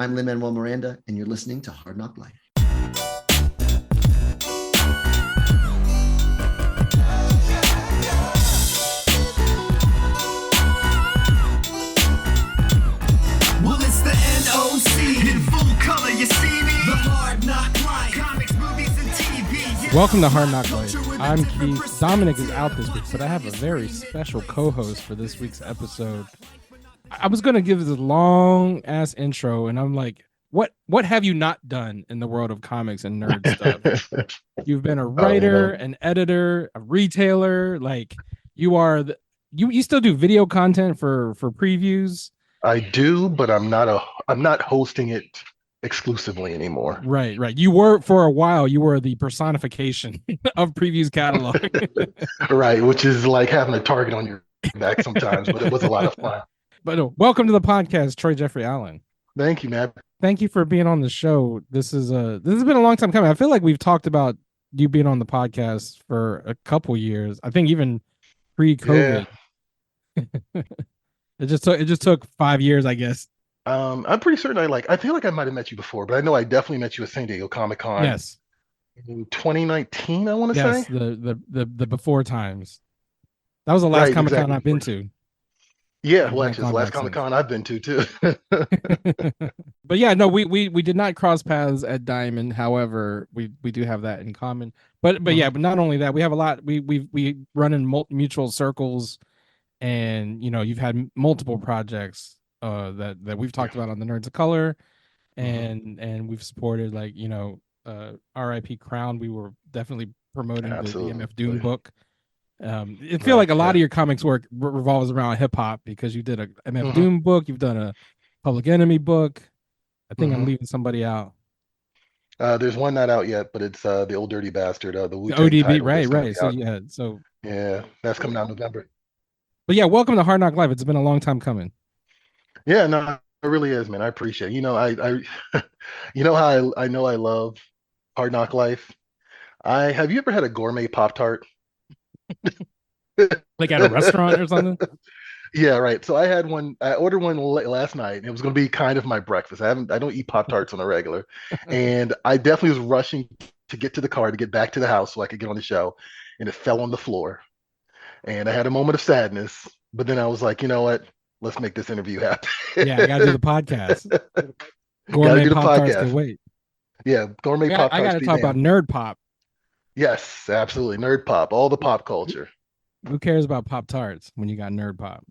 I'm Lin-Manuel Miranda, and you're listening to Hard NOC Life. Well, it's the NOC in full color. You see me? The Hard NOC Life. Comics, movies, and TV. Yeah. Welcome to Hard NOC Life. I'm Keith. Dominic is out this week, but I have a very special co-host for this week's episode. I was going to give this long ass intro, and I'm like, what have you not done in the world of comics and nerd stuff? You've been a writer, an editor, a retailer. Like you are you still do video content for previews. I do, but I'm not hosting it exclusively anymore. Right. You were, for a while, you were the personification of previews catalog. Right, which is like having a target on your back sometimes, but it was a lot of fun. But welcome to the podcast, Troy Jeffrey Allen. Thank you, man. Thank you for being on the show. This has been a long time coming. I feel like we've talked about you being on the podcast for a couple years. I think even pre-COVID. Yeah. It just took 5 years, I guess. I'm pretty certain I feel like I might have met you before, but I know I definitely met you at San Diego Comic-Con. Yes. In 2019, I want to say. Yes, the before times. That was the last Comic-Con exactly. I've been to. Yeah, well, actually, it's the last Comic-Con I've been to too. But yeah, no, we did not cross paths at Diamond. However, we do have that in common. But yeah, but not only that, we have a lot. We run in mutual circles, and you've had multiple projects that we've talked about on the Nerds of Color, and we've supported R.I.P. Crown. We were definitely promoting the MF Doom book. It feel like a lot of your comics work revolves around hip hop because you did a MF Doom book, you've done a Public Enemy book. I think I'm leaving somebody out. There's one not out yet, but it's the Old Dirty Bastard, the ODB, right. So yeah, that's coming out in November. But yeah, welcome to Hard NOC Life. It's been a long time coming. Yeah, no, it really is, man. I appreciate it. I how I know I love Hard NOC Life. Have you ever had a gourmet Pop-Tart? Like at a restaurant or something? Yeah, right. So I ordered one last night. It was going to be kind of my breakfast. I don't eat Pop-Tarts on a regular. And I definitely was rushing to get to the car to get back to the house so I could get on the show. And it fell on the floor. And I had a moment of sadness. But then I was like, you know what? Let's make this interview happen. Yeah, I got to do the podcast. Gourmet Pop-Tarts can wait. Yeah, gourmet Pop-Tarts. I got to talk about Nerd Pop. Yes, absolutely. Nerd Pop, all the pop culture. Who cares about Pop-Tarts when you got Nerd Pop?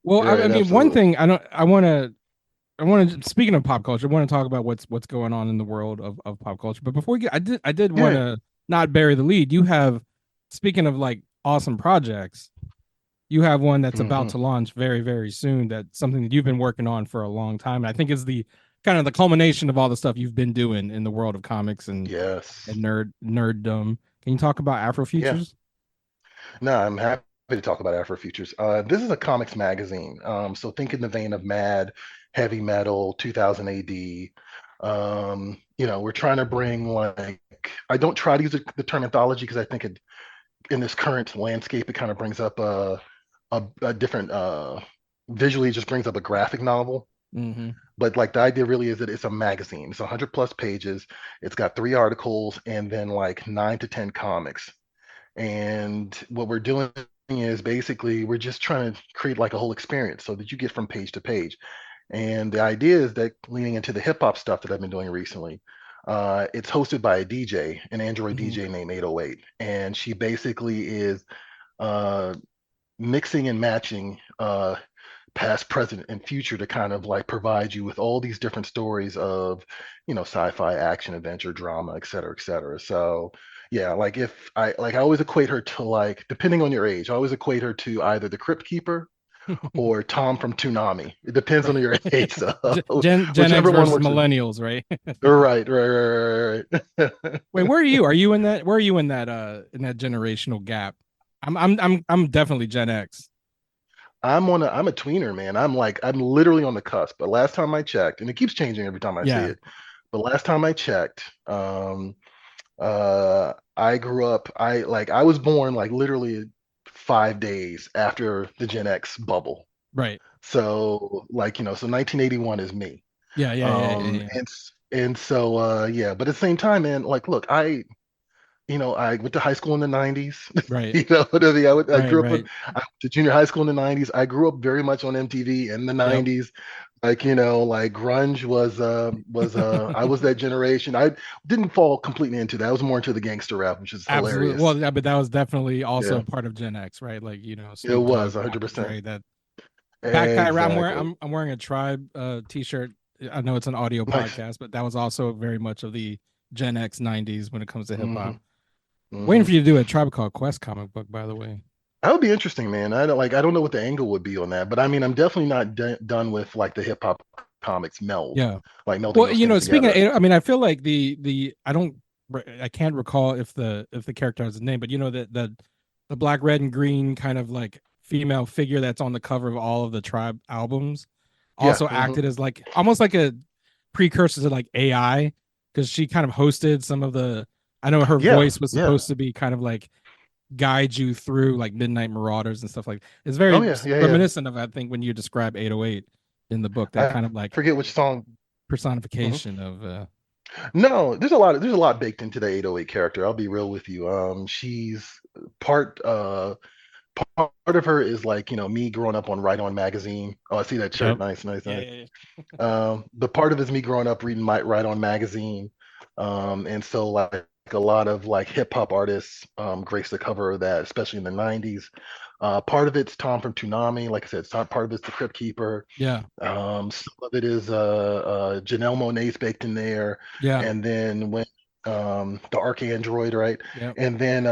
Well, right, I mean, absolutely. one thing I want to, speaking of pop culture, I want to talk about what's going on in the world of pop culture. But before we get, I did want to not bury the lead. You have, speaking of like awesome projects, you have one that's about to launch very, very soon. That's something that you've been working on for a long time. And I think is the kind of the culmination of all the stuff you've been doing in the world of comics and nerddom. Can you talk about AfroFutures? Yeah. No, I'm happy to talk about AfroFutures. This is a comics magazine. So think in the vein of Mad, Heavy Metal, 2000 AD. We're trying to bring I don't try to use the term anthology because I think in this current landscape, it kind of brings up a different, visually it just brings up a graphic novel. But the idea really is that it's a magazine. It's 100 plus pages. It's got 3 articles and then 9 to 10 comics. And what we're doing is basically we're just trying to create a whole experience so that you get from page to page. And the idea is that leaning into the hip hop stuff that I've been doing recently, it's hosted by a DJ, an Android DJ named 808. And she basically is mixing and matching past, present, and future to kind of provide you with all these different stories of, sci-fi, action, adventure, drama, et cetera, et cetera. So yeah, if I always equate her to depending on your age, I always equate her to either the Crypt Keeper or Tom from Toonami. It depends on your age. So Gen X versus millennials, right? Right. Wait, where are you? Are you in that? Where are you in that generational gap? I'm definitely Gen X. I'm a tweener, man. I'm literally on the cusp. But last time I checked, and it keeps changing every time I see it. But last time I checked, I grew up. I was born literally 5 days after the Gen X bubble. Right. So so 1981 is me. Yeah. And so yeah, but at the same time, man, like look, I went to high school in the 90s. Right. What I mean? I grew up Right. I went to junior high school in the 90s. I grew up very much on MTV in the Yep. 90s. Like, like grunge was I was that generation. I didn't fall completely into that. I was more into the gangster rap, which is Absolutely. hilarious. Well, yeah, but that was definitely also Yeah, part of Gen X, right? Like, it Snoop Dogg, was Dr. 100%. Dre, that backpack I'm wearing Exactly. I'm wearing a Tribe t-shirt. I know it's an audio Nice. podcast, but that was also very much of the Gen X 90s when it comes to hip hop. Hmm. Waiting Hmm. for you to do a Tribe Called Quest comic book, by the way. That would be interesting, man. I don't know what the angle would be on that, but I mean, I'm definitely not done with like the hip hop comics meld, Yeah. like melding Well, those things speaking together. of, I mean, I feel like I can't recall if the character has a name, but the black, red, and green kind of like female figure that's on the cover of all of the Tribe albums Yeah. also Hmm. acted as like almost like a precursor to like AI, because she kind of hosted some of the. I know her Yeah. voice was Yeah. supposed to be kind of like guide you through like Midnight Marauders and stuff like. It's Oh very yeah. Yeah. Yeah. reminiscent of, I think, when you describe 808 in the book, that I kind of like forget which song. Mhm. personification of No, there's a lot baked into the 808 character. I'll be real with you. She's part part of her is like, me growing up on Right On magazine. Oh, I see that shirt. Yep. Nice, nice, Yeah, nice. yeah, The part of it is me growing up reading my Right On magazine. And so like a lot of like hip hop artists grace the cover of that, especially in the 90s. Part of it's Tom from Toonami, like I said, part of it's the Crypt Keeper. yeah, Some of it is Janelle Monáe's baked in there, yeah, and then when the Arcandroid, right? yeah. And then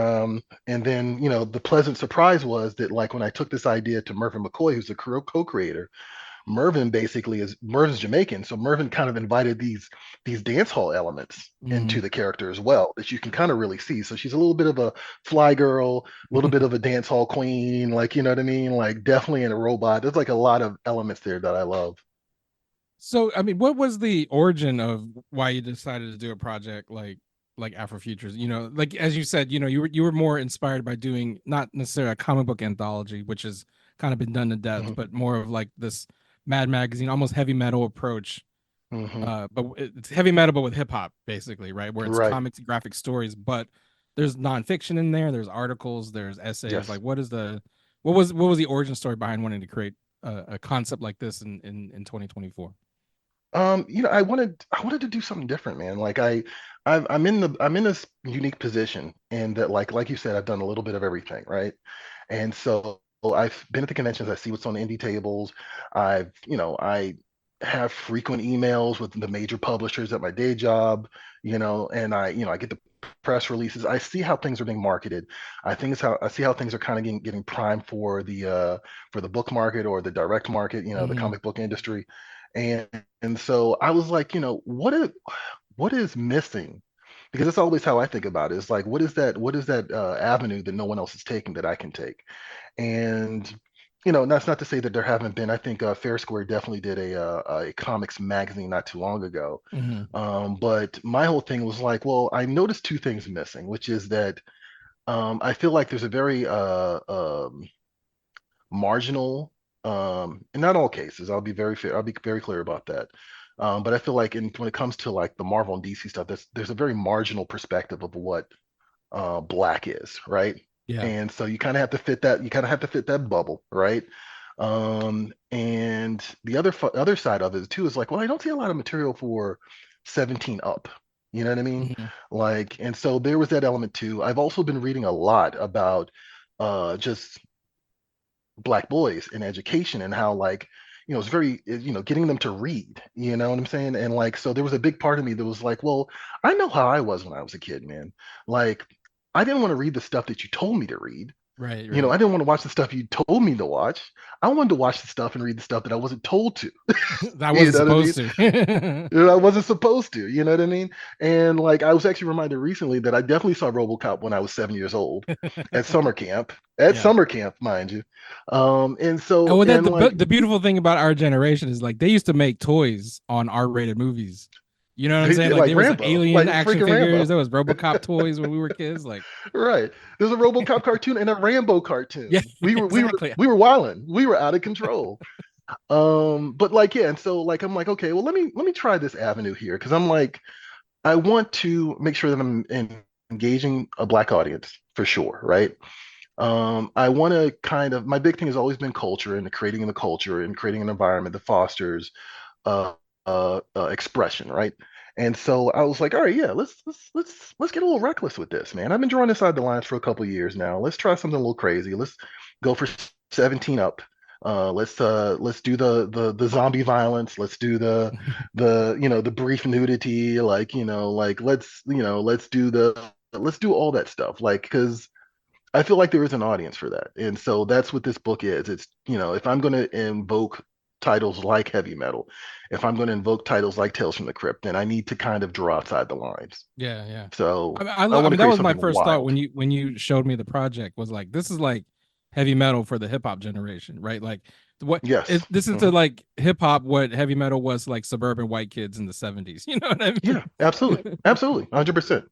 the pleasant surprise was that like when I took this idea to Mervyn McCoy, who's the co-creator, Mervin's Jamaican, so Mervin kind of invited these dance hall elements into Mhm. the character as well that you can kind of really see. So she's a little bit of a fly girl, a little bit of a dance hall queen, like you know what I mean, like definitely in a robot. There's like a lot of elements there that I love. So, I mean, what was the origin of why you decided to do a project like Afrofutures? Like as you said, you were more inspired by doing not necessarily a comic book anthology, which has kind of been done to death, Hmm. but more of like this Mad Magazine, almost heavy metal approach. Hmm. But it's heavy metal, but with hip hop, basically, right? Where it's Right. comics and graphic stories, but there's nonfiction in there, there's articles, there's essays. Yes. Like, what was the origin story behind wanting to create a concept like this in 2024? I wanted to do something different, man. Like I'm in this unique position, and that like you said, I've done a little bit of everything, right? And so I've been at the conventions. I see what's on the indie tables. I have frequent emails with the major publishers at my day job, and I get the press releases. I see how things are being marketed. I see how things are kind of getting primed for the book market or the direct market, the Mm-hmm. comic book industry. And and so I was like, what is missing? Because that's always how I think about it. It's like, what is that avenue that no one else is taking that I can take? And that's not to say that there haven't been. I think Fair Square definitely did a comics magazine not too long ago. Mm-hmm. But my whole thing was like, well, I noticed two things missing, which is that I feel like there's a very marginal, in not all cases. I'll be very fair. I'll be very clear about that. But I feel like when it comes to like the Marvel and DC stuff, there's a very marginal perspective of what black is, right? Yeah. And so you kind of have to fit that. You kind of have to fit that bubble, right? And the other side of it too is like, well, I don't see a lot of material for 17 up. You know what I mean? Mm-hmm. Like, and so there was that element too. I've also been reading a lot about just black boys in education and how like it's very getting them to read, you know what I'm saying? And like so there was a big part of me that was like, well, I know how I was when I was a kid, man. Like I didn't want to read the stuff that you told me to read. Right. I Right. didn't want to watch the stuff you told me to watch. I wanted to watch the stuff and read the stuff that I wasn't told to. That You wasn't know what I mean? supposed to. I wasn't supposed to, you know what I mean? And like I was actually reminded recently that I definitely saw RoboCop when I was 7 years old at summer camp. At Yeah. summer camp, mind you. And And so well, that and like the beautiful thing about our generation is like they used to make toys on R-rated movies. You know what I'm they saying? did Like like there was Rambo, alien like action freaking figures, Rambo. there was RoboCop toys when we were kids. Like, Right. There's a RoboCop cartoon and a Rambo yeah, cartoon. We were we were exactly. we were wilding. We were out of control. But like, yeah, and so like I'm like, okay, well, let me try this avenue here because I'm like, I want to make sure that engaging a black audience for sure, right? I want to kind of my big thing has always been culture and creating the culture and creating an environment that fosters uh, expression, right? And so I was like, all right, yeah, let's get a little reckless with this, man. I've been drawing inside the lines for a couple of years now. Let's try something a little crazy. Let's go for 17 up. Let's do the zombie violence. Let's do the brief nudity. Like like let's do all that stuff. Like because I feel like there is an audience for that. And so that's what this book is. It's, if I'm going to invoke titles like heavy metal, if I'm going to invoke titles like Tales from the Crypt, then I need to kind of draw outside the lines. Yeah, yeah. So I want to mean, that create was my something first thought wild. when you showed me the project was like, this is like heavy metal for the hip hop generation, right? Like Yes. this is to Mhm. like hip hop what heavy metal was to, like suburban white kids in the 70s. You know what I Yeah, absolutely. mean? Absolutely. 100%.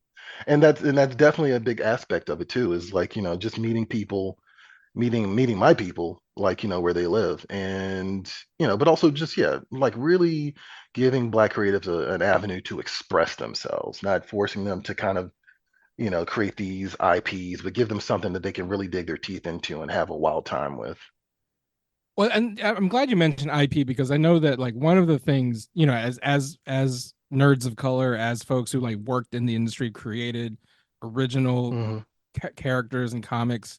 And that's definitely a big aspect of it too, is like, just meeting people, meeting my people, like, where they live. And, but also just, yeah, like really giving Black creatives an avenue to express themselves, not forcing them to kind of create these IPs, but give them something that they can really dig their teeth into and have a wild time with. Well, and I'm glad you mentioned IP because I know that like one of the things, as nerds of color, as folks who like worked in the industry, created original Hmm. characters and comics,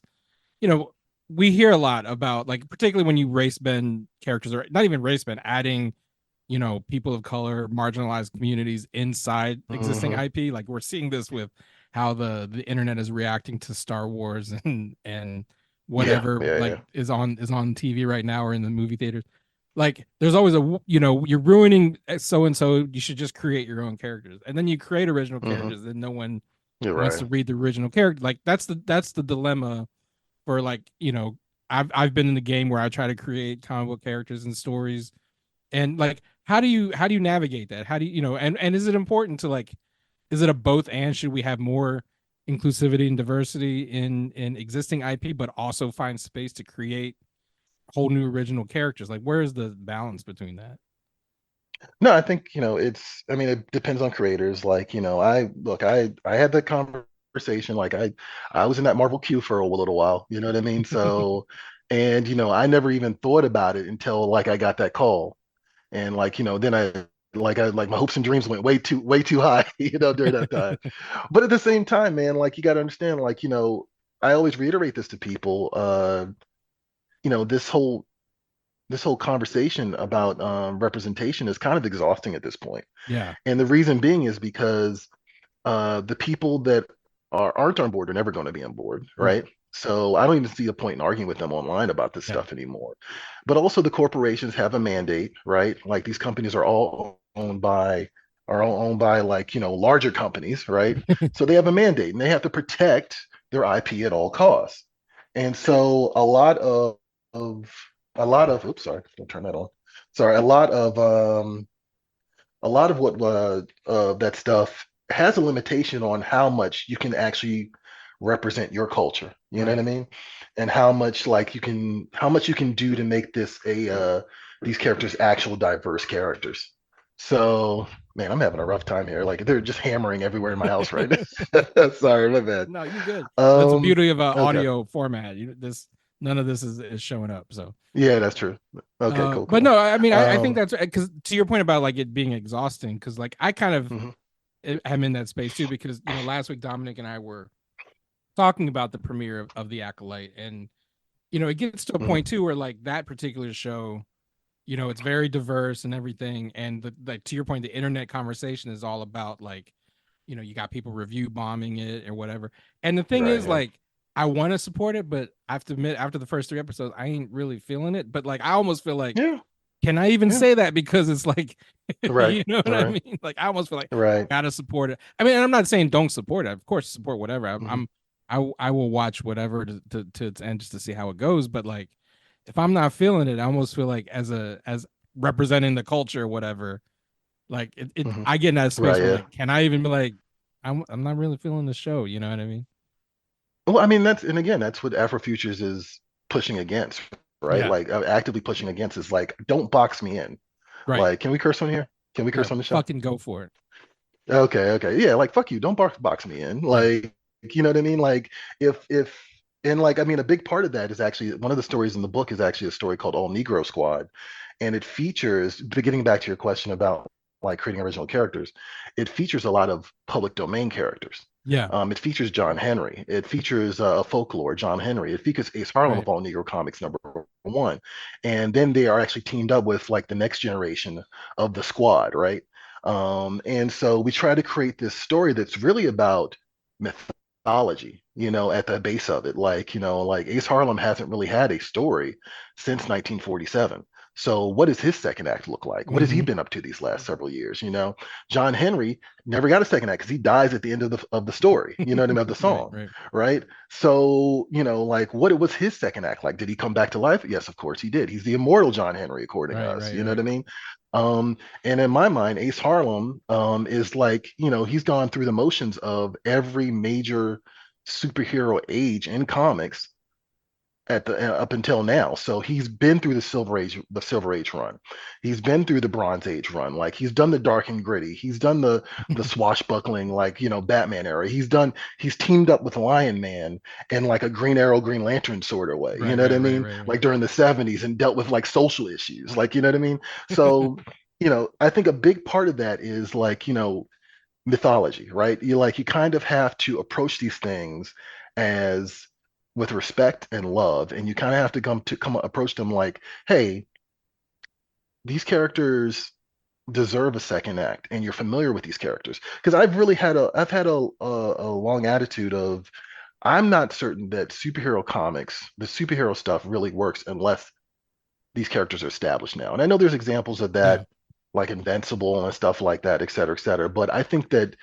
you know, we hear a lot about like particularly when you race bend characters or not even race bend, adding, people of color, marginalized communities inside existing Hmm. IP. Like we're seeing this with how the internet is reacting to Star Wars and Yeah, whatever yeah, like yeah. is on TV right now or in the movie theaters. Like there's always you're ruining so and so. You should just create your own characters, and then you create original Hmm. characters, and no one You're wants right. to read the original character. Like that's the dilemma for like I've been in the game where I try to create comic book characters and stories, and like how do you navigate that? How do and is it important to like is it a both and should we have more inclusivity and diversity in existing IP but also find space to create whole new original characters? Like where is the balance between that? No, I think, I mean, it depends on creators. Like, I had that conversation. Like I was in that Marvel queue for a little while, you know what I mean? So, and, I never even thought about it until like I got that call. And like, then I my hopes and dreams went way too high, during that time. But at the same time, man, like you got to understand, like, I always reiterate this to people, you know, this whole this whole conversation about representation is kind of exhausting at this point. Yeah. And the reason being is because the people that aren't on board are never going to be on board, Right. right? So I don't even see a point in arguing with them online about this Yeah. stuff anymore. But also the corporations have a mandate, right? Like these companies are all owned by like, larger companies, right? So they have a mandate and they have to protect their IP at all costs. And so of oops, sorry, don't turn that on. Sorry, a lot of what that stuff has a limitation on how much you can actually represent your culture. You know what Right. I mean? And how much you can do to make this these characters actual diverse characters. So, man, I'm having a rough time here. Like they're just hammering everywhere in my house right now. Sorry, my bad. No, you're good. That's the Um, beauty of an okay. audio format. None of this is showing up. So Yeah, that's true. Okay, cool, but cool. no, I mean, I think Um, that's because to your point about like it being exhausting, because like I kind of mhm, am in that space too, because last week Dominic and I were talking about the premiere of the Acolyte, and it gets to a mhm, point too where like that particular show, it's very diverse and everything, and like to your point, the internet conversation is all about like, you got people review bombing it or whatever, and the thing right, is yeah. like. I want to support it, but I have to admit, after the first three episodes, I ain't really feeling it. But like, I almost feel like Yeah, can I even yeah. say that because it's like Right, you know what I right, mean? Like I almost feel like right. gotta support it. I mean, I'm not saying don't support it. Of course, support whatever. Mhm, I will watch whatever to its end just to see how it goes. But like, if I'm not feeling it, I almost feel like as representing the culture or whatever. Like mhm. I get in that space Right, where yeah. like, can I even be like, I'm not really feeling the show. You know what I mean? Well, I mean, and again, that's what AfroFutures is pushing against, right? Yeah. Like actively pushing against is like, don't box me in. Right. Like, can we curse on here? Can we Yeah. curse on the show? Fucking go for it. Okay. Yeah, like fuck you. Don't box me in. Yeah. Like, you know what I mean? Like if and like I mean a big part of that is actually one of the stories in the book is actually a story called All Negro Squad. And it features, getting back to your question about like creating original characters, it features a lot of public domain characters. Yeah. It features John Henry. It features folklore, John Henry. It features Ace Harlem Right. of All Negro Comics #1. And then they are actually teamed up with like the next generation of the squad, right? And so we try to create this story that's really about mythology, at the base of it. Like, like Ace Harlem hasn't really had a story since 1947. So what does his second act look like? What has he been up to these last several years? John Henry never got a second act because he dies at the end of the story, you know what I mean, of the song, right? So, like what was his second act like? Did he come back to life? Yes, of course he did. He's the immortal John Henry, according to us, you know what I mean? And in my mind, Ace Harlem is like, he's gone through the motions of every major superhero age in comics at the up until now. So he's been through the Silver Age run. He's been through the Bronze Age run. Like he's done the dark and gritty. He's done the swashbuckling, like, Batman era. He's teamed up with Lion Man in like a Green Arrow, Green Lantern sort of way. You know what I mean? Like during the 70s and dealt with like social issues. Like, you know what I mean? So, I think a big part of that is like, mythology, right? You kind of have to approach these things as with respect and love, and you kind of have to come approach them like, hey, these characters deserve a second act, and you're familiar with these characters. Because I've had a long attitude of, I'm not certain that superhero comics, the superhero stuff really works unless these characters are established now. And I know there's examples of that, like Invincible and stuff like that, et cetera, et cetera. But I think that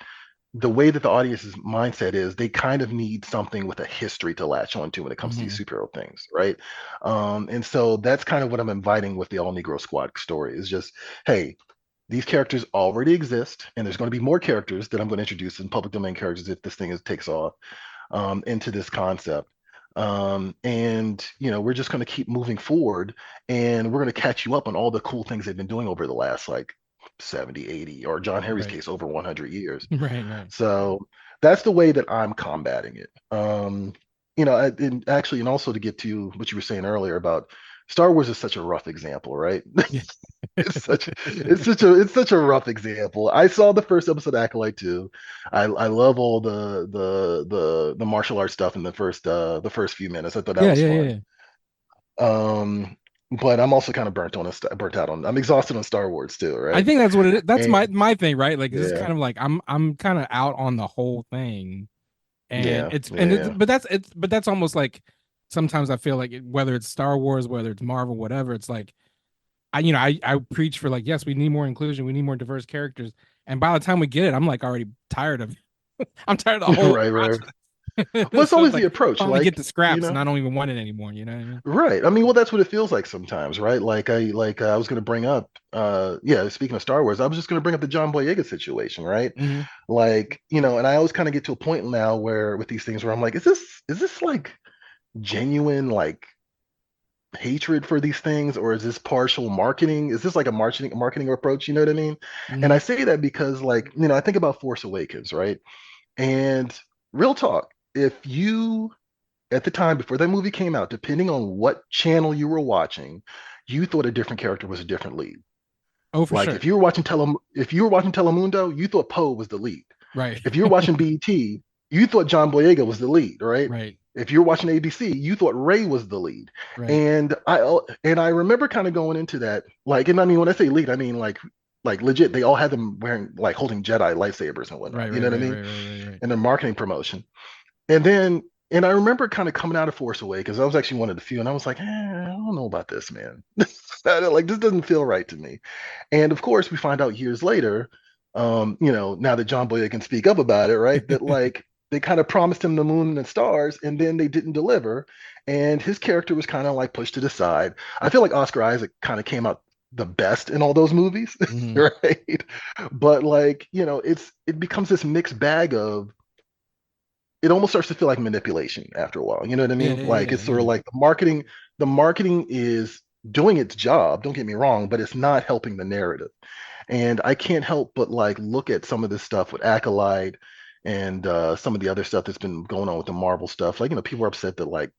the way that the audience's mindset is, they kind of need something with a history to latch onto when it comes to these superhero things, right? And so that's kind of what I'm inviting with the All Negro Squad story is just, hey, these characters already exist, and there's going to be more characters that I'm going to introduce in public domain characters if this thing takes off into this concept. And we're just going to keep moving forward, and we're going to catch you up on all the cool things they've been doing over the last like 70, 80, or John Henry's case over 100 years. Right. So that's the way that I'm combating it. And also to get to what you were saying earlier about Star Wars is such a rough example, right? Yeah. It's such a rough example. I saw the first episode of Acolyte 2. I love all the martial arts stuff in the first few minutes. I thought that was fun. Yeah. But I'm also kind of burnt out on. I'm exhausted on Star Wars too, right? I think that's what it is. That's my thing, right? Like this is Yeah. kind of like I'm kind of out on the whole thing, and but that's almost like sometimes I feel like whether it's Star Wars, whether it's Marvel, whatever, it's like I preach for like, yes, we need more inclusion, we need more diverse characters, and by the time we get it, I'm like already tired of I'm tired of the whole right. Well, it's always like, the approach. Like get the scraps, and I don't even want it anymore. You know what I mean? Right. I mean, well, that's what it feels like sometimes, right? Like I was going to bring up, speaking of Star Wars, I was just going to bring up the John Boyega situation, right? Like, and I always kind of get to a point now where with these things where I'm like, is this like genuine like hatred for these things, or is this partial marketing? Is this like a marketing approach? You know what I mean? And I say that because like, I think about Force Awakens, right? And real talk, if you at the time before that movie came out, depending on what channel you were watching, you thought a different character was a different lead. Oh, for like sure. If you were watching Telemundo, you thought Poe was the lead. Right. If you were watching BET, you thought John Boyega was the lead, right? Right. If you were watching ABC, you thought Ray was the lead. Right. And I remember kind of going into that, like, and I mean when I say lead, I mean like legit, they all had them wearing like holding Jedi lightsabers and whatnot. You know what I mean? Right. And their marketing promotion. And I remember kind of coming out of Force Awakens. I was actually one of the few, and I was like, I don't know about this, man. Like, this doesn't feel right to me. And of course, we find out years later, now that John Boyega can speak up about it, right? That like they kind of promised him the moon and the stars, and then they didn't deliver, and his character was kind of like pushed to the side. I feel like Oscar Isaac kind of came out the best in all those movies, right? But like, it becomes this mixed bag of. It almost starts to feel like manipulation after a while. You know what I mean? It's sort of like the the marketing is doing its job, don't get me wrong, but it's not helping the narrative. And I can't help but like look at some of this stuff with Acolyte and some of the other stuff that's been going on with the Marvel stuff. Like, people are upset that like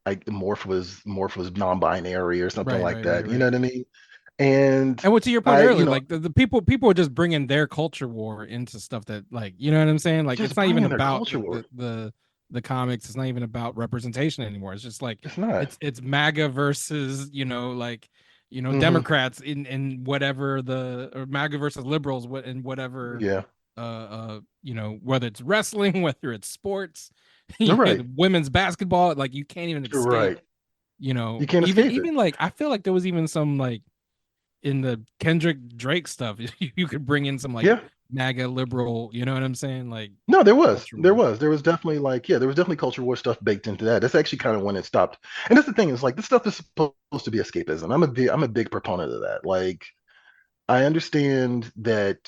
Morph was non-binary or something Right, like right, right, that. You know right. what I mean? And And what to your point I, earlier, like the people are just bringing their culture war into stuff that, like, you know what I'm saying? Like it's just not even bringing their about culture war. the comics. It's not even about representation anymore. It's just like It's not. it's MAGA versus, like, Hmm. Democrats in whatever or MAGA versus liberals in whatever, Yeah, whether it's wrestling, whether it's sports, you're right. women's basketball. Like you can't even You're escape. right. You can't Even escape it. even like I feel like there was even some, like, in the Kendrick Drake stuff, you could bring in some like Yeah. MAGA liberal, you know what I'm saying? Like No, there was. culture There war. was. There was definitely like, yeah, there was definitely culture war stuff baked into that. That's actually kind of when it stopped. And that's the thing, is like this stuff is supposed to be escapism. I'm a big proponent of that. Like, I understand that,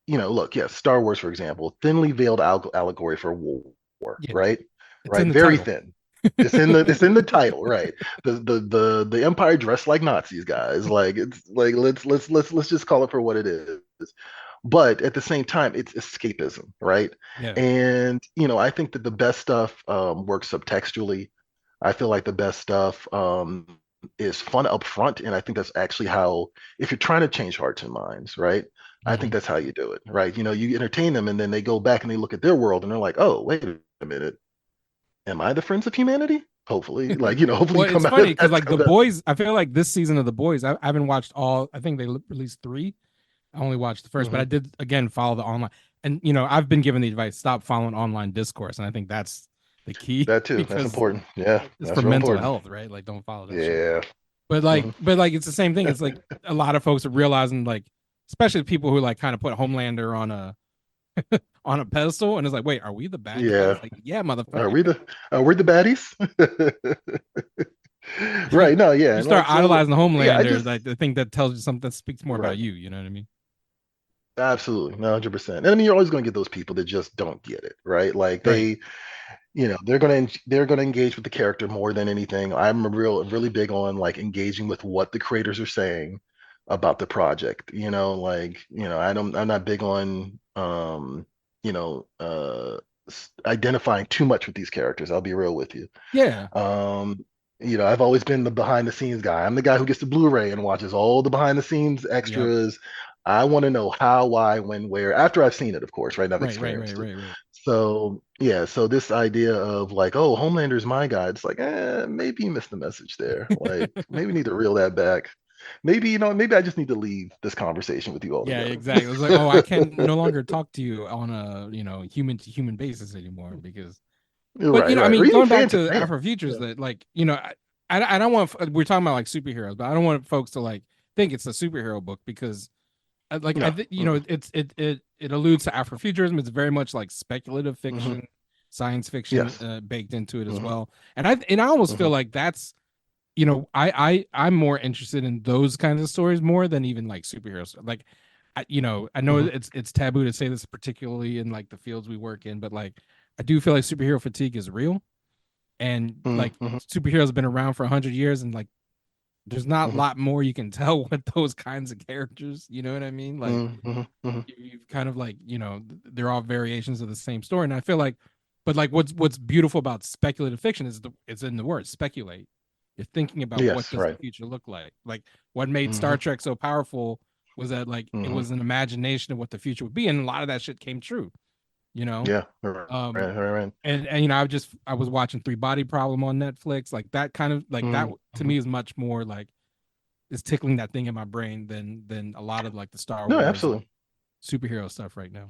look, yes, Star Wars, for example, thinly veiled allegory for war, Yeah, right? it's in Right, the very title. thin. It's in the title, right? The Empire dressed like Nazis, guys. Like, it's like, let's just call it for what it is. But at the same time, it's escapism, right? Yeah. And I think that the best stuff works subtextually. I feel like the best stuff is fun up front, and I think that's actually how, if you're trying to change hearts and minds, right? I think Mhm. that's how you do it, right? You entertain them, and then they go back and they look at their world, and they're like, "Oh, wait a minute, am I the friends of humanity?" Hopefully, like, hopefully you Well, come it's out funny of because that. like the boys, I feel like this season of the boys, I haven't watched all. I think they released three. I only watched the first, but Mhm. I did again follow the online. And I've been given the advice, stop following online discourse, and I think that's the key That too. That's because important. Yeah, it's for that's real mental important. health, right? Like don't follow that shit. Yeah. But like, Hmm. it's the same thing. It's like a lot of folks are realizing, like, especially people who like kind of put Homelander on a pedestal, and it's like, wait, are we the bad guys? Yeah. Like, yeah, Are motherfucker. we the baddies? Right. No, yeah. You And start like, so idolizing yeah, I Homelander, just like I think that tells you something that speaks more about right. you. You know what I mean? Absolutely. 100%. And I mean, you're always going to get those people that just don't get it, right? Like, Right. they're gonna engage with the character more than anything. I'm really big on like engaging with what the creators are saying about the project. I'm not big on you know, identifying too much with these characters. I'll be real with you. Yeah. Um, I've always been the behind the scenes guy. I'm the guy who gets the Blu-ray and watches all the behind the scenes Yep. extras. I want to know how, why, when, where, after I've seen it, of course, right? I've Right. Right. Right. experienced it. Right. Right. So yeah, so this idea of like, oh, Homelander's my guy, it's like, maybe you missed the message there. Like, maybe we need to reel that back. Maybe I just need to leave this conversation with you Yeah. altogether. Exactly. It's like, oh, I can no longer talk to you on a human to human basis anymore because. But Right, I right. Or mean, even going back fan to to fan. Afrofutures, Yeah. that, like, I don't want, we're talking about like superheroes, but I don't want folks to like think it's a superhero book because like I No. think Mm-mm. it alludes to Afrofuturism. It's very much like speculative Hmm. fiction, science fiction Yes. baked into it as Hmm. well. And I almost feel Hmm. like that's I'm more interested in those kinds of stories more than even like superheroes. Like I know Hmm. it's taboo to say this, particularly in like the fields we work in, but like I do feel like superhero fatigue is real, and like Hmm. superheroes have been around for 100 years, and like there's not a Hmm. lot more you can tell with those kinds of characters. You know what I mean? Like Hmm. Hmm. you've kind of like they're all variations of the same story, and I feel like, but like what's beautiful about speculative fiction is it's in the word speculate. You're thinking about what Yes, does the right. future look like. Like what made Star Hmm. Trek so powerful was that like it Hmm. was an imagination of what the future would be, and a lot of that shit came true. You know, Yeah. Right, um, right, right. and I was watching Three Body Problem on Netflix. Like that kind of like that to Hmm. me is much more like is tickling that thing in my brain than a lot of like the Star No, Wars and absolutely. superhero stuff right now.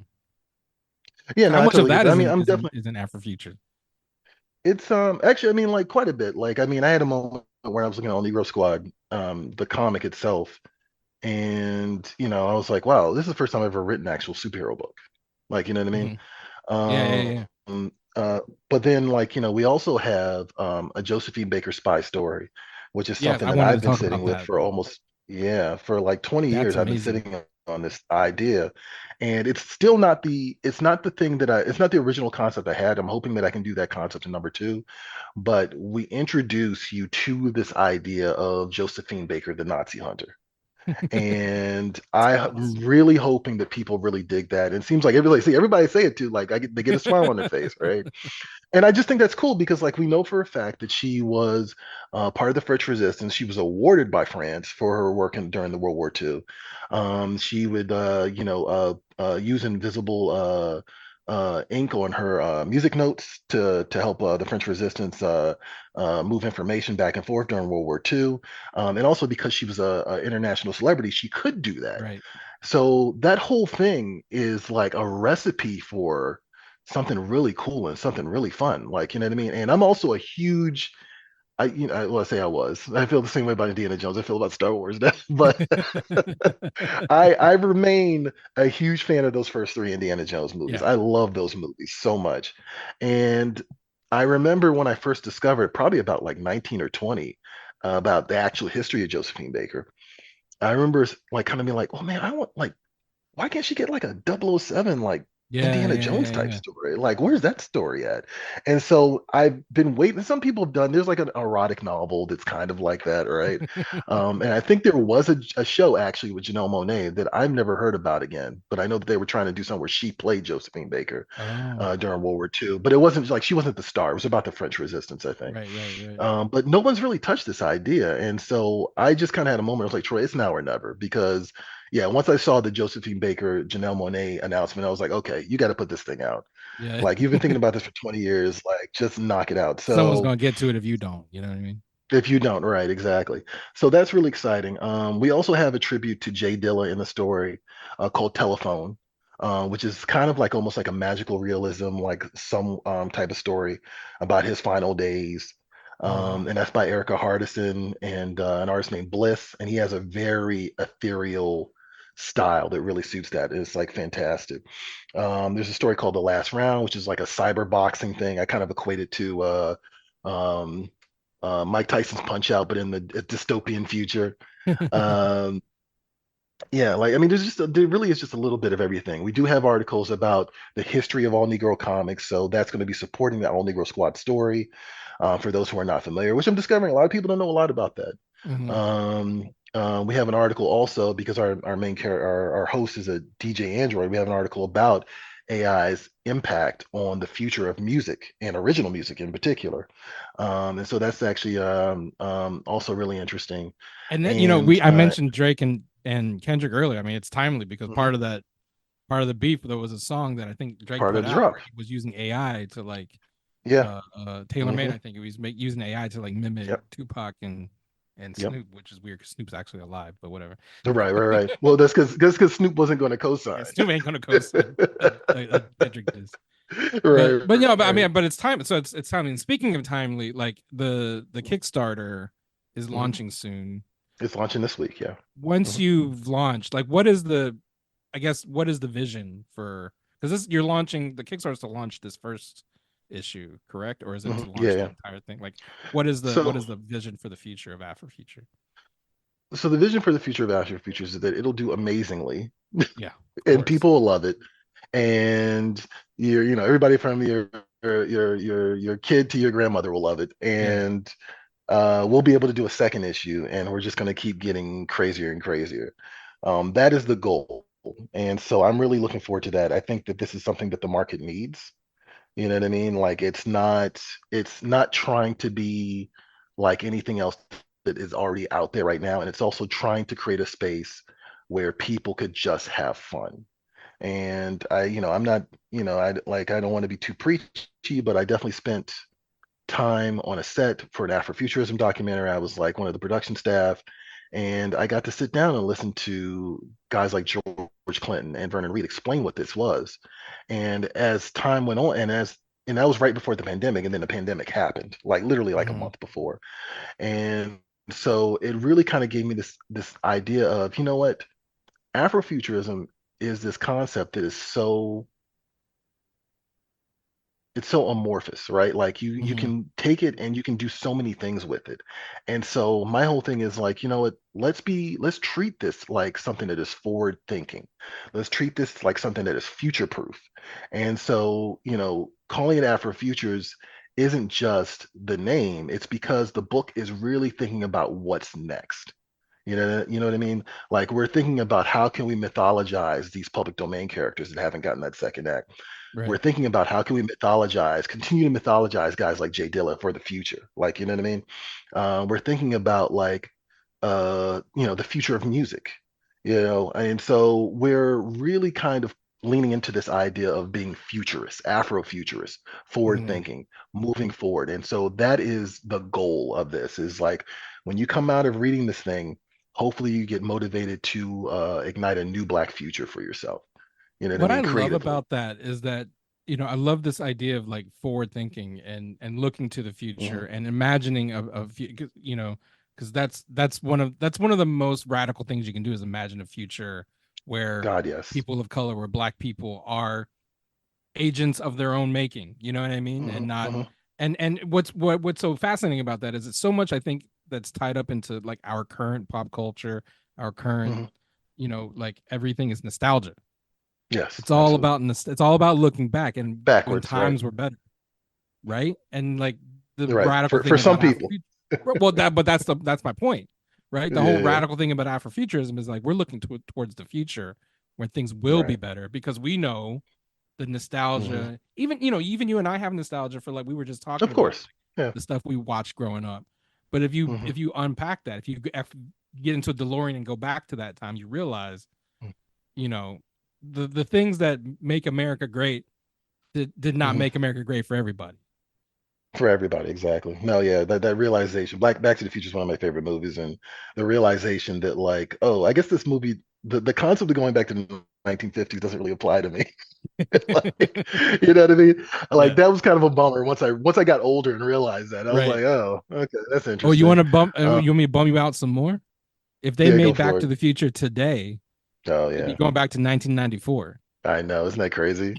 Yeah, So how no, I much of totally get that that. I mean, I'm is in Afrofuture? it's actually, I mean, like, quite a bit. Like, I mean, I had a moment where I was looking at Negro Squad, the comic itself, and I was like, wow, this is the first time I've ever written an actual superhero book. Like, you know what I mean? Hmm. Yeah, yeah, yeah. Um, but then, like, we also have a Josephine Baker spy story, which is Yes, something I that wanted to I've been talk sitting about with that. for almost, yeah, for like 20 That's years. I've been amazing. sitting on this idea, and it's not the thing that it's not the original concept I had. I'm hoping that I can do that concept in number two, but we introduce you to this idea of Josephine Baker, the Nazi hunter. And I'm really hoping that people really dig that. And it seems like everybody say it too, like they get a smile on their face, right? And I just think that's cool because, like, we know for a fact that she was part of the French Resistance. She was awarded by France for her work during the World War II. She would, use invisible ink on her music notes to help the French Resistance move information back and forth during World War II. And also because she was a international celebrity, she could do that. Right. So that whole thing is like a recipe for something really cool and something really fun. Like, you know what I mean? And I'm also a huge, well, I say I was. I feel the same way about Indiana Jones. I feel about Star Wars now, but I remain a huge fan of those first three Indiana Jones movies. Yeah. I love those movies so much. And I remember when I first discovered, probably about like 19 or 20, about the actual history of Josephine Baker. I remember like kind of being like, oh man, I want like, why can't she get like a 007 like Yeah, Indiana yeah, Jones yeah, type yeah. story? Like, where's that story at? And so I've been waiting. Some people have done, there's like an erotic novel that's kind of like that, right? And I think there was a show actually with Janelle Monáe that I've never heard about again, but I know that they were trying to do something where she played Josephine Baker Oh, during World War II, but it wasn't like she wasn't the star. It was about the French Resistance, I think. right. But no one's really touched this idea. And so I just kind of had a moment. I was like, Troy, it's now or never. Because, yeah, once I saw the Josephine Baker, Janelle Monáe announcement, I was like, okay, you got to put this thing out. Yeah. Like, you've been thinking about this for 20 years. Like, just knock it out. Someone's So gonna get to it if you don't. You know what I mean? if you don't, right, exactly. So that's really exciting. We also have a tribute to Jay Dilla in the story called Telephone. Which is kind of like almost like a magical realism, like some type of story about his final days. Oh wow. And that's by Erica Hardison and an artist named Bliss. And he has a very ethereal style that really suits that. It's like fantastic. There's a story called The Last Round, which is like a cyber boxing thing. I kind of equate it to um, Mike Tyson's Punch Out, but in the dystopian future. Um, yeah, like I mean, there really is just a little bit of everything. We do have articles about the history of all Negro comics, so that's going to be supporting the All Negro Squad story for those who are not familiar. Which I'm discovering a lot of people don't know a lot about that. Mhm. We have an article also because our main character, our host is a DJ Android. We have an article about AI's impact on the future of music and original music in particular, and so that's actually also really interesting. And then And I mentioned Drake and Kendrick earlier. I mean, it's timely because mhm, part of the beef there was a song that I think Drake part put of the out drop. where he was using AI to like Yeah. tailor made. Hmm. I think he was using AI to like mimic Yep. Tupac and Yep. Snoop, which is weird because Snoop's actually alive, but whatever. Right. Well, that's because Snoop wasn't going to Yeah, co-sign. Snoop ain't gonna co-sign Kendrick is. Right. But no, but I Right. mean, but it's time. So it's timely. And speaking of timely, like the Kickstarter is Hmm. launching soon. It's launching this week. Yeah. Once Mhm. you've launched, like, what is the, I guess, what is the vision for? Because this you're launching the Kickstarter's to launch this first issue, correct? Or is it to Yeah. launch the Yeah. entire thing? Like, what is So, the vision for the future of AfroFuture? so the vision for the future of After Futures is that it'll do amazingly, Yeah, of and course. people will love it. And everybody from your kid to your grandmother will love it. Yeah. And we'll be able to do a second issue, and we're just going to keep getting crazier and crazier. That is the goal. And so I'm really looking forward to that. I think that this is something that the market needs. You know what I mean? Like it's not trying to be like anything else that is already out there right now. And it's also trying to create a space where people could just have fun. And I'm not, I don't want to be too preachy, but I definitely spent time on a set for an Afrofuturism documentary. I was like one of the production staff, and I got to sit down and listen to guys like George Clinton and Vernon Reed explain what this was. And as time went on, and that was right before the pandemic, and then the pandemic happened, like literally like a Mhm. month before. And so it really kind of gave me this idea of, you know what, Afrofuturism is this concept that is so it's so amorphous, right? Like you Mhm. can take it and you can do so many things with it. And so my whole thing is like, you know what, let's treat this like something that is forward thinking. Let's treat this like something that is future proof. And so, calling it Afrofutures isn't just the name, it's because the book is really thinking about what's next. You know what I mean? Like we're thinking about how can we mythologize these public domain characters that haven't gotten that second act. We're Right. thinking about how can we continue to mythologize guys like Jay Dilla for the future. Like, you know what I mean? We're thinking about like the future of music, and so we're really kind of leaning into this idea of being futurist, Afrofuturist, forward Mhm. thinking, moving forward. And so that is the goal of this is like when you come out of reading this thing, hopefully you get motivated to ignite a new black future for yourself. You know what I What I mean? love Creatively. about that is that, I love this idea of like forward thinking and looking to the Hmm. future and imagining because that's one of the most radical things you can do is imagine a future where God, yes. people of color, where black people are agents of their own making, you know what I mean? Hmm. And not Hmm. and what's so fascinating about that is it's so much I think that's tied up into like our current pop culture, our current, Hmm. like everything is nostalgia. Yes, It's all absolutely. about it's all about looking back and when Backwards, right? times were better, right? And like the Right. radical For thing some about people. Afrofuturism, well, that's my point, right? The whole Yeah. radical thing about Afrofuturism is like we're looking towards the future where things will be Right. better because we know the Hmm. nostalgia. Even you and I have nostalgia for like we were just talking Of about course. like Yeah. the stuff we watched growing up. But if you Hmm. if you unpack that, if get into a DeLorean and go back to that time, you realize you know the things that make America great did not Hmm. make America great for everybody. For everybody, exactly. No, yeah, that realization. Back to the Future is one of my favorite movies, and the realization that like, oh, I guess this movie, the concept of going back to the 1950s doesn't really apply to me. Like, you know what I mean? Like Yeah, that was kind of a bummer once I got older and realized that. I was right. like, oh, okay, that's Oh, you want interesting. to bump? Uh, You want me to bum you out some more? If they yeah, go made Back for to it. the Future today, Oh it'd be yeah, going back to 1994. I know. Isn't that crazy?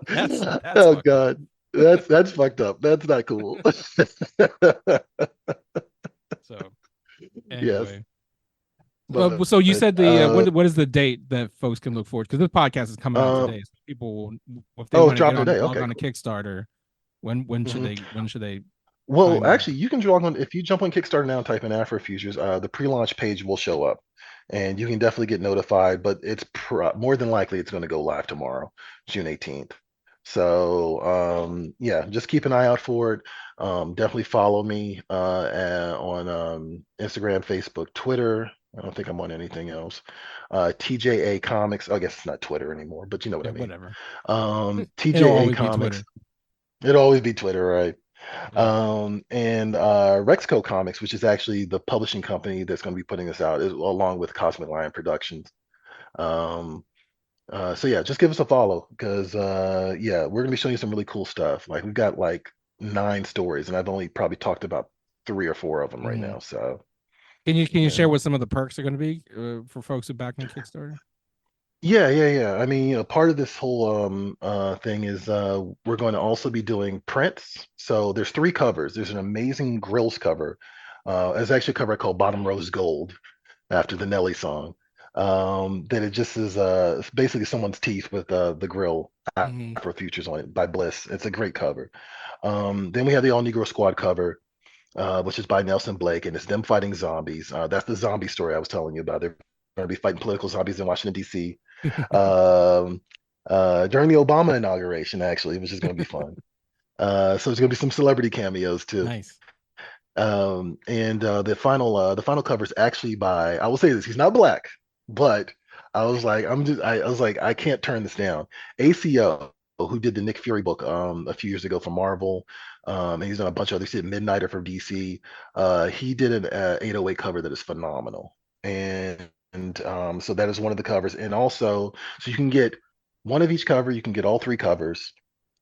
That's Oh fucked up. God, that's fucked up. That's not cool. So Yes, anyway, so you but said what is the date that folks can look forward? Because this podcast is coming out um, today, so people will, if they oh, it's want to get dropping on today. log Okay, on to cool. Kickstarter, when should Hmm. they Well, find out? actually, you can log on if you jump on Kickstarter now and type in Afrofutures. The pre-launch page will show up, and you can definitely get notified. But it's more than likely it's going to go live tomorrow, June 18th. So yeah, just keep an eye out for it. Definitely follow me on Instagram, Facebook, Twitter. I don't think I'm on anything else. TJA Comics. I guess it's not Twitter anymore, but you know what Yeah, I mean. whatever. It'll TJA always be Comics. Twitter. It'll always be Twitter, right? Yeah. And Rexco Comics, which is actually the publishing company that's going to be putting this out, along with Cosmic Lion Productions. Um, so yeah, just give us a follow because yeah, we're going to be showing you some really cool stuff. Like we've got like 9 stories, and I've only probably talked about 3 or 4 of them right Hmm. now. So Can you yeah. share what some of the perks are going to be for folks who back on Kickstarter? Yeah, yeah, yeah. I mean, part of this whole thing is we're going to also be doing prints. So there's 3 covers. There's an amazing grills cover. There's actually a cover I call Bottom Rose Gold after the Nelly song. That it just is it's basically someone's teeth with the grill Hmm. Afro Futures on it by Bliss. It's a great cover. Then we have the All Negro Squad cover, which is by Nelson Blake, and it's them fighting zombies. That's the zombie story I was telling you about. They're going to be fighting political zombies in Washington, D.C. Um, during the Obama inauguration, actually, which is going to be fun. So there's going to be some celebrity cameos too. Nice. And the final cover is actually by, I will say this, he's not black, but I was like, I can't turn this down. ACO, who did the Nick Fury book a few years ago for Marvel, and he's done a bunch of others. He did Midnighter for DC. He did an 808 cover that is phenomenal, and so that is one of the covers. And also, so you can get one of each cover. You can get all 3 covers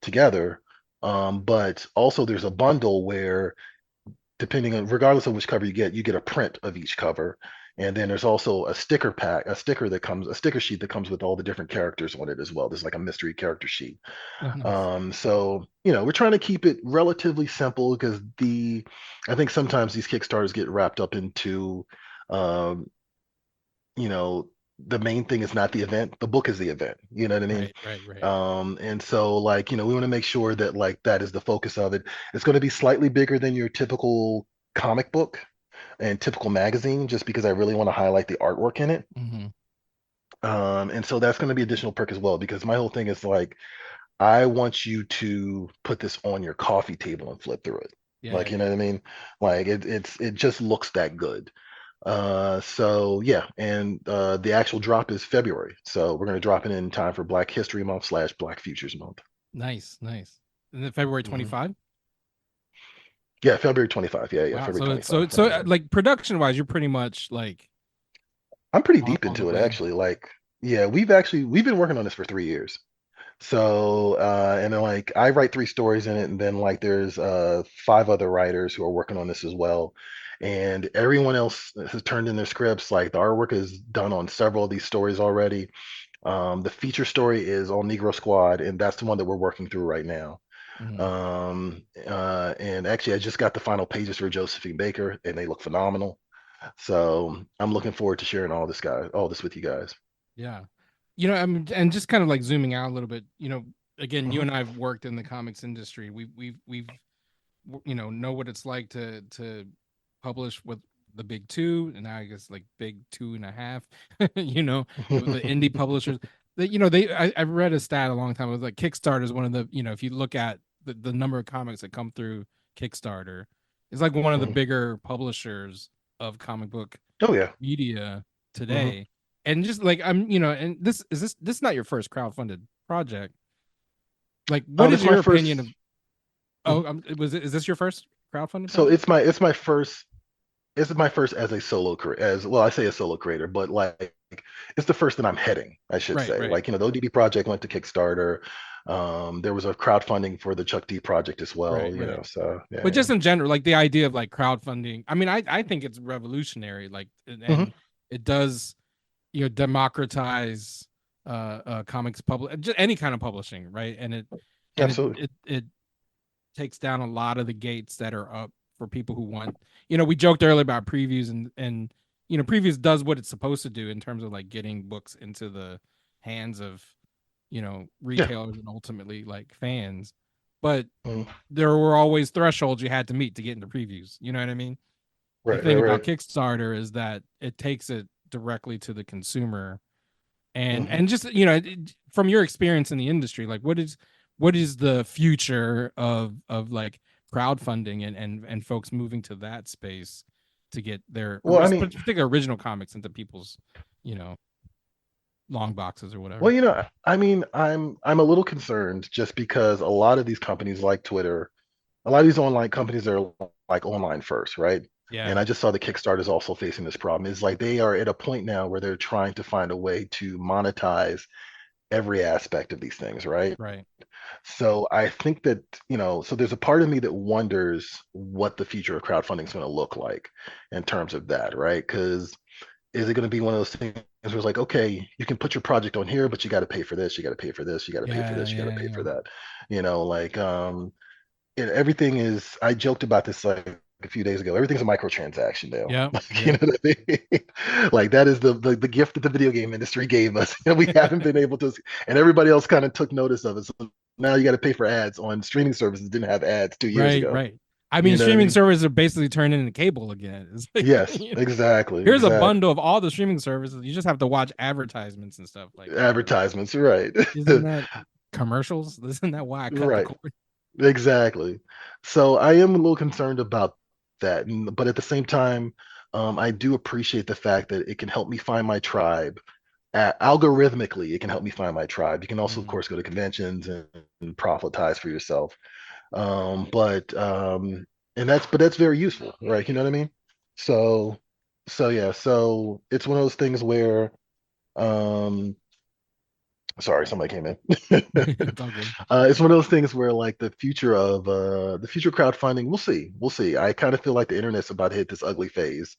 together. But also, there's a bundle where, depending on regardless of which cover you get a print of each cover, And then there's also a sticker pack, a sticker sheet that comes with all the different characters on it as well. There's like a mystery character sheet. Oh, nice. So we're trying to keep it relatively simple because I think sometimes these Kickstarters get wrapped up into, um, you know, the main thing is not the event. The book is the event. You know what I mean? Right. And so like, we want to make sure that like that is the focus of it. It's going to be slightly bigger than your typical comic book and typical magazine, just because I really want to highlight the artwork in it. Hmm. And so that's going to be additional perk as well, because my whole thing is like, I want you to put this on your coffee table and flip through it. Like, you know what I mean? Like it just looks that good. So yeah, and the actual drop is February. So we're gonna drop it in time for Black History Month / Black Futures Month. Nice. And then February Mhm. 25. Yeah, February 25. Yeah, Wow. February So 25. like production wise, you're pretty much like I'm pretty deep on the into it way. actually. Like, yeah, we've been working on this for 3 years. So and then like I write 3 stories in it, and then like there's 5 other writers who are working on this as well. And everyone else has turned in their scripts. Like the artwork is done on several of these stories already. The feature story is on Negro Squad, and that's the one that we're working through right now. Mhm. And actually, I just got the final pages for Josephine Baker, and they look phenomenal. So I'm looking forward to sharing all this with you guys. Yeah. And just kind of like zooming out a little bit, again, you Mhm. and I have worked in the comics industry. We've know what it's like to publish with the big two, and now I guess like big 2.5, with the indie publishers. That I read a stat a long time. It was like Kickstarter is one of the, if you look at the number of comics that come through Kickstarter, it's like one of the Mhm. bigger publishers of comic book Oh yeah. media Mhm. today. And just like and this is not your first crowdfunded project. Like, what is It's my your first. opinion of? Oh, Mhm. is this your first crowdfunded So project? it's my first as a solo creator, as well. I say a solo creator, but like it's the first that I'm heading, I should Right, say. right. Like, the ODB project went to Kickstarter. There was a crowdfunding for the Chuck D project as well. Right. So But yeah. just in general, like the idea of like crowdfunding, I mean, I think it's revolutionary. Like, Hmm. and it does, democratize comics public, just any kind of publishing, right? Absolutely. It takes down a lot of the gates that are up for people who want. We joked earlier about previews, and previews does what it's supposed to do in terms of like getting books into the hands of Yeah. retailers and ultimately like fans. But Mhm. there were always thresholds you had to meet to get into previews. You know what I mean? The Right. thing about Right. Kickstarter is that it takes it directly to the consumer, and Hmm. just from your experience in the industry, like what is the future of like crowdfunding and folks moving to that space to get their Well, I mean, particular original comics into people's you know long boxes or whatever. well, I mean, I'm a little concerned just because a lot of these companies like Twitter, a lot of these online companies are like online first, right? And Yeah, I just saw the Kickstarter is also facing this problem. Is like they are at a point now where they're trying to find a way to monetize every aspect of these things, right? right. So I think that, so there's a part of me that wonders what the future of crowdfunding is going to look like in terms of that, right? Because is it going to be one of those things where it's like, okay, you can put your project on here, but you got to pay for this, you got to pay for this, you got to pay for Yeah, this, you got to yeah, pay yeah. for that, like, everything is. I joked about this like a few days ago. Everything's a microtransaction now. Yep, Like, yep. what I mean? Like that is the gift that the video game industry gave us, and we haven't been able to. And everybody else kind of took notice of it. So now you got to pay for ads on streaming services that didn't have ads 2 years Right, ago. right. I mean, You know what I streaming mean? services are basically turning into cable again. It's like, Yes, exactly, here's a exactly. bundle of all the streaming services. You just have to watch advertisements and stuff. Like, Advertisements, right? isn't that commercials? Isn't that why I cut the Right, cord? exactly. So I am a little concerned about that, but at the same time, I do appreciate the fact that it can help me find my tribe. Algorithmically, it can help me find my tribe. You can also, of Mhm. course, go to conventions and proselytize for yourself. But and that's very useful, right? You know what I mean? So, yeah. So it's one of those things where, um, sorry, somebody came in. It's all good. It's one of those things where like the future of crowdfunding, we'll see. I kind of feel like the internet's about to hit this ugly phase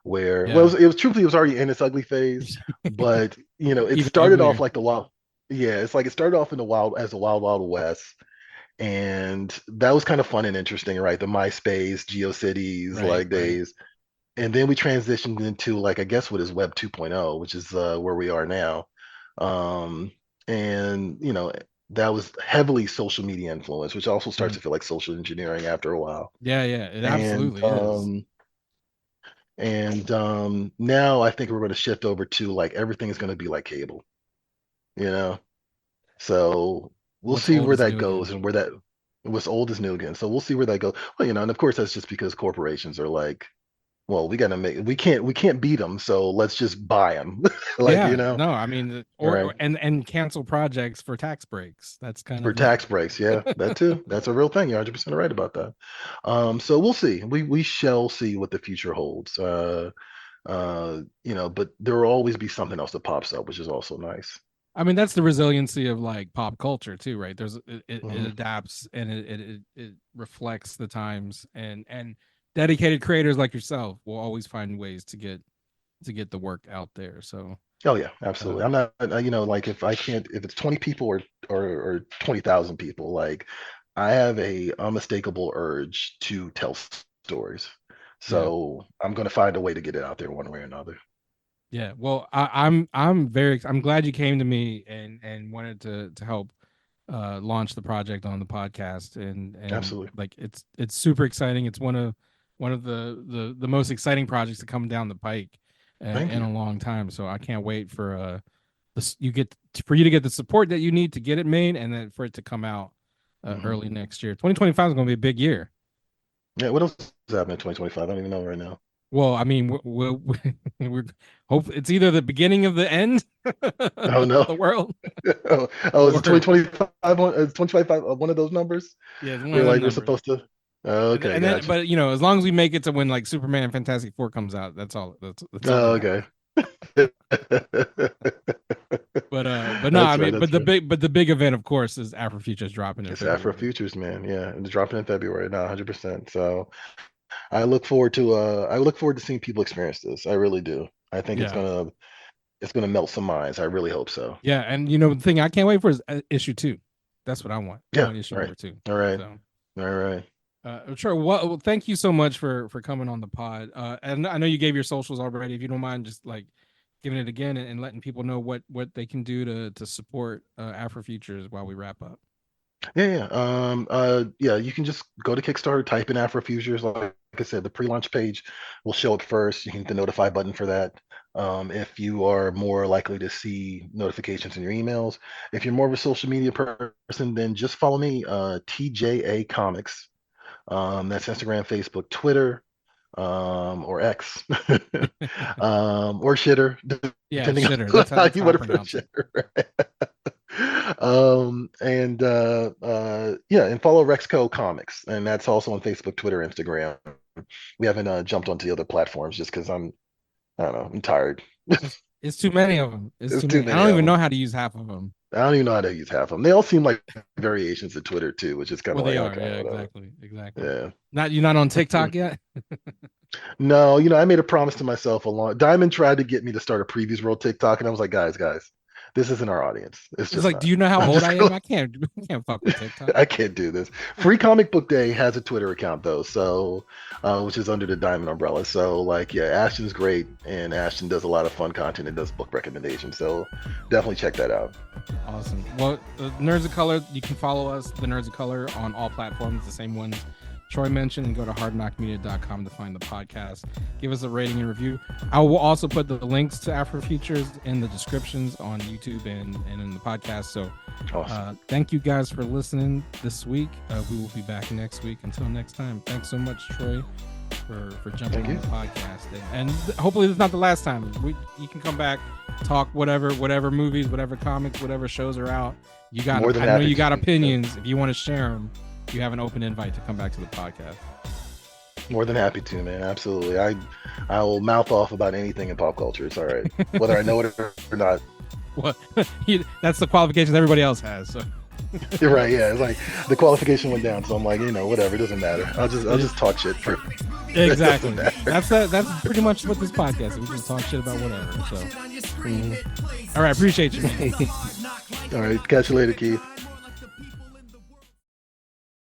where Yeah. well, it was truthfully it was already in its ugly phase, but you know, it Even started uglier. off like the wild. Yeah, it's like it started off in the wild as the Wild West, and that was kind of fun and interesting, right? The MySpace, GeoCities Right. like days, and then we transitioned into like I guess what is Web 2.0, which is where we are now, um, and you know that was heavily social media influence, which also starts Mhm. to feel like social engineering after a while, Yeah. Yeah. It and absolutely is. now I think we're going to shift over to like everything is going to be like cable, you know. So we'll What's see old where is that new goes again. and where that what's old is new again. So we'll see where that goes. Well, you know, and of course that's just because corporations are like, well, we got to make we can't beat them, so let's just buy them, like you Yeah. know, No, I mean, right? and cancel projects for tax breaks. That's kind For of the tax breaks, yeah, that too. That's a real thing. You're 100% right about that. So we'll see. We shall see what the future holds. You know, but there will always be something else that pops up, which is also nice. I mean, that's the resiliency of like pop culture too, right? It Mhm. adapts and it reflects the times, and dedicated creators like yourself will always find ways to get the work out there. So Oh yeah, uh, absolutely. I'm not, you know, like if I can't, if it's 20 people or 20,000 people, like I have a unmistakable urge to tell stories. yeah, So I'm going to find a way to get it out there one way or another. yeah. Well, I'm glad you came to me and wanted to help launch the project on the podcast, and Absolutely. like it's super exciting. It's one of the most exciting projects to come down the pike Thank in you. a long time. So I can't wait for for you to get the support that you need to get it made, and then for it to come out Mhm. early next year. 2025 is going to be a big year. Yeah. What else is happening in 2025? I don't even know right now. Well, I mean, we're hope it's either the beginning of the end Oh of no. the world, Oh, is it or 2025? Is 2025 one of those numbers yeah, it's one where of them like we're numbers. supposed to? Oh, okay, And then, gotcha. but you know, as long as we make it to when like Superman and Fantastic Four comes out, that's all that Oh, matters. okay. But no, I That's right. mean, That's right. but the big event, of course, is AfroFutures dropping in It's February. AfroFutures, man. Yeah, and it's dropping in February. No, 100%. So I look forward to seeing people experience this. I really do. I think Yeah, it's gonna melt some minds. I really hope so. yeah, and you know, the thing I can't wait for is issue two. That's what I want. I Yeah. want issue All right. number two. All right. So. All right. Sure. Well, thank you so much for coming on the pod. And I know you gave your socials already. If you don't mind, just like giving it again and letting people know what they can do to support AfroFutures while we wrap up. Yeah, yeah. Yeah, you can just go to Kickstarter, type in AfroFutures. Like I said, the pre-launch page will show up first. You can hit the notify button for that. If you are more likely to see notifications in your emails. If you're more of a social media person, then just follow me, TJA Comics. That's Instagram, Facebook, Twitter, or X, or Shitter, Yeah, depending shitter. on how That's you how I want to put pronounce it. Shitter. And yeah, and follow Rexco Comics, and that's also on Facebook, Twitter, Instagram. We haven't jumped onto the other platforms just because I don't know, I'm tired. It's too many of them. It's There's too too many. I many don't of even know them. how to use half of them. I don't even know how to use half of them. They all seem like variations of Twitter too, which is kind Well, of they like are. okay, Yeah, whatever. exactly, exactly. Yeah. Not you're not on TikTok yet. No, you know, I made a promise to myself a long. Diamond tried to get me to start a previews world TikTok, and I was like, guys, this isn't our audience. It's It's just like, do not. you know how I'm old just I am? gonna, I can't fuck with TikTok. I can't do this. Free Comic Book Day has a Twitter account though, so which is under the Diamond umbrella. So like, yeah, Ashton's great, and Ashton does a lot of fun content and does book recommendations. So definitely check that out. Awesome. Well, Nerds of Color, you can follow us, the Nerds of Color, on all platforms, the same ones Troy mentioned, and go to hardknockmedia.com to find the podcast. Give us a rating and review. I will also put the links to AfroFutures in the descriptions on YouTube and in the podcast. So Awesome. thank you guys for listening this week. We will be back next week. Until next time, thanks so much, Troy, for jumping on the podcast. And hopefully it's not the last time. You can come back, talk whatever movies, whatever comics, whatever shows are out. You got, More than I know happy you got to. opinions. If you want to share them, you have an open invite to come back to the podcast. More than happy to, man. Absolutely. I will mouth off about anything in pop culture. It's all right, whether I know it or not. Well, that's the qualifications everybody else has. So You're right. Yeah, it's like the qualification went down, so I'm like, whatever, it doesn't matter. I'll just talk shit for. Exactly. It doesn't matter. That's pretty much what this podcast is. We just talk shit about whatever. So, all right, appreciate you, man. All right, catch you later, Keith.